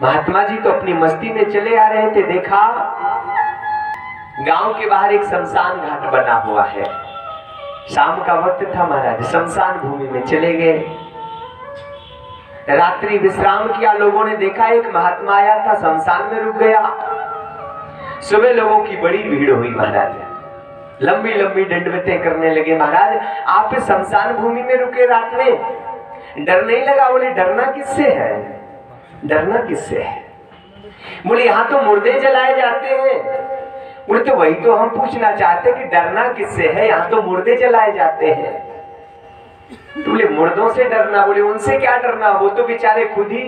महात्मा जी तो अपनी मस्ती में चले आ रहे थे, देखा गांव के बाहर एक शमशान घाट बना हुआ है। शाम का वक्त था, महाराज शमशान भूमि में चले गए, रात्रि विश्राम किया। लोगों ने देखा एक महात्मा आया था, शमशान में रुक गया। सुबह लोगों की बड़ी भीड़ हुई महाराज, लंबी लंबी दंडवतें करने लगे। महाराज आप शमशान भूमि में रुके रात में, डर नहीं लगा? बोले डरना किससे है, डरना किससे है? बोले यहाँ तो मुर्दे जलाए जाते हैं। बोले तो वही तो हम पूछना चाहते कि डरना किससे है, यहाँ तो मुर्दे जलाए जाते हैं। तो बोले मुर्दों से डरना? बोले उनसे क्या डरना, वो तो बेचारे खुद ही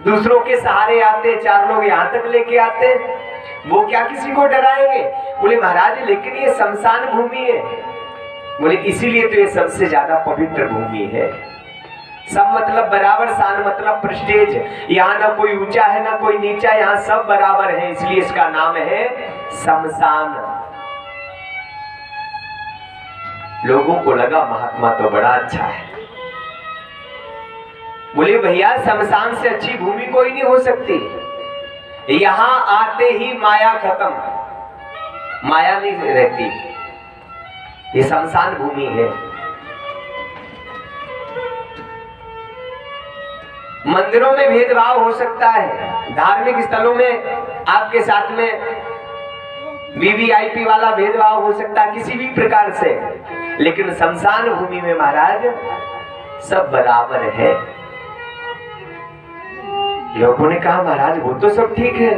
दूसरों के सहारे आते, चार लोग यहाँ तक लेके आते, वो क्या किसी को डराएंगे? बोले महाराज लेकिन ये शमशान भूमि है। बोले इसीलिए तो ये सबसे ज्यादा पवित्र भूमि है। सब मतलब बराबर, शान मतलब प्रेस्टीज, यहाँ ना कोई ऊंचा है ना कोई नीचा, यहाँ सब बराबर है, इसलिए इसका नाम है शमशान। लोगों को लगा महात्मा तो बड़ा अच्छा है। बोले भैया शमशान से अच्छी भूमि कोई नहीं हो सकती, यहां आते ही माया खत्म, माया नहीं रहती, ये शमशान भूमि है। मंदिरों में भेदभाव हो सकता है, धार्मिक स्थलों में आपके साथ में वीवीआईपी वाला भेदभाव हो सकता है किसी भी प्रकार से, लेकिन शमशान भूमि में महाराज सब बराबर है। लोगों ने कहा महाराज वो तो सब ठीक है,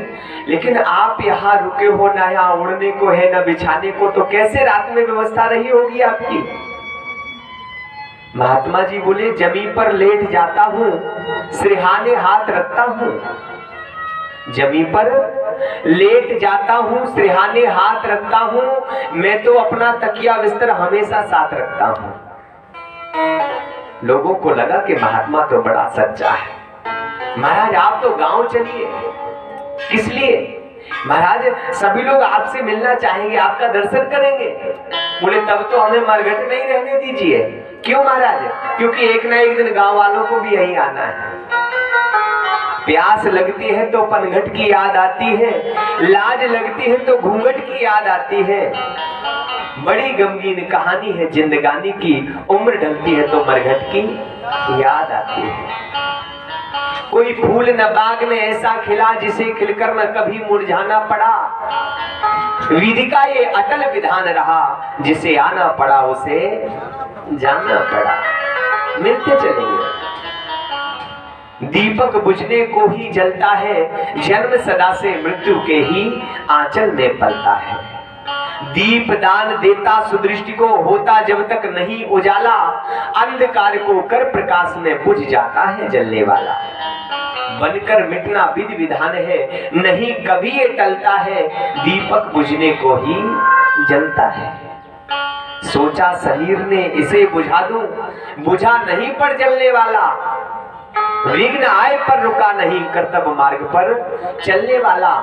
लेकिन आप यहाँ रुके हो, ना यहाँ उड़ने को है ना बिछाने को, तो कैसे रात में व्यवस्था रही होगी आपकी? महात्मा जी बोले जमीन पर लेट जाता हूँ, सिरहाने हाथ रखता हूँ, जमीन पर लेट जाता हूँ, सिरहाने हाथ रखता हूँ, मैं तो अपना तकिया बिस्तर हमेशा साथ रखता हूँ। लोगों को लगा कि महात्मा तो बड़ा सच्चा है। महाराज आप तो गांव चलिए, किस लिए? महाराज सभी लोग आपसे मिलना चाहेंगे, आपका दर्शन करेंगे। बोले तब तो हमें मरघट में ही रहने दीजिए। क्यों महाराज? क्योंकि एक ना एक दिन गांव वालों को भी यहीं आना है। प्यास लगती है तो पनघट की याद आती है, लाज लगती है तो घूंघट की याद आती है, बड़ी गमगीन कहानी है जिंदगानी की, उम्र ढलती है तो मरघट की याद आती है। कोई फूल न बाग में ऐसा खिला जिसे खिलकर न कभी मुरझाना पड़ा, विधि का ये अटल विधान रहा, जिसे आना पड़ा उसे जाना पड़ा। मिलते चलेंगे। दीपक बुझने को ही जलता है, जन्म सदा से मृत्यु के ही आंचल में पलता है। दीप दान देता सुदृष्टि को, होता जब तक नहीं उजाला, अंधकार को कर प्रकाश में बुझ जाता है जलने वाला। बनकर मिटना विधि विधान है, नहीं कभी ये टलता है, दीपक बुझने को ही जलता है। सोचा शरीर ने इसे बुझा दूं, बुझा नहीं पर जलने वाला, विघ्न आए पर रुका नहीं, कर्तव्य मार्ग पर चलने वाला।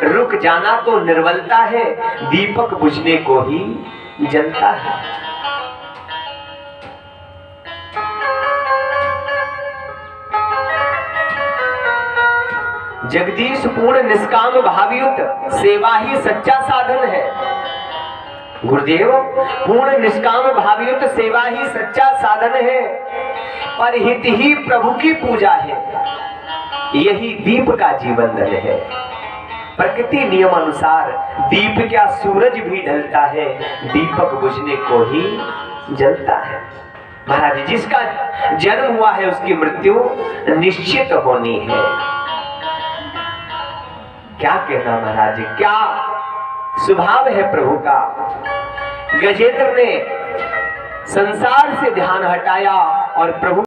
रुक जाना तो निर्बलता है, दीपक बुझने को ही जलता है। जगदीश पूर्ण निष्काम भावयुक्त सेवा ही सच्चा साधन है। गुरुदेव पूर्ण निष्काम भावयुक्त सेवा ही सच्चा साधन है, पर हित ही प्रभु की पूजा है, यही दीप का जीवन दल है। प्रकृति नियम अनुसार दीप क्या सूरज भी ढलता है, दीपक बुझने को ही जलता है। महाराज जिसका जन्म हुआ है उसकी मृत्यु निश्चित होनी है। क्या कहना महाराज, क्या स्वभाव है प्रभु का। गजेंद्र ने संसार से ध्यान हटाया और प्रभु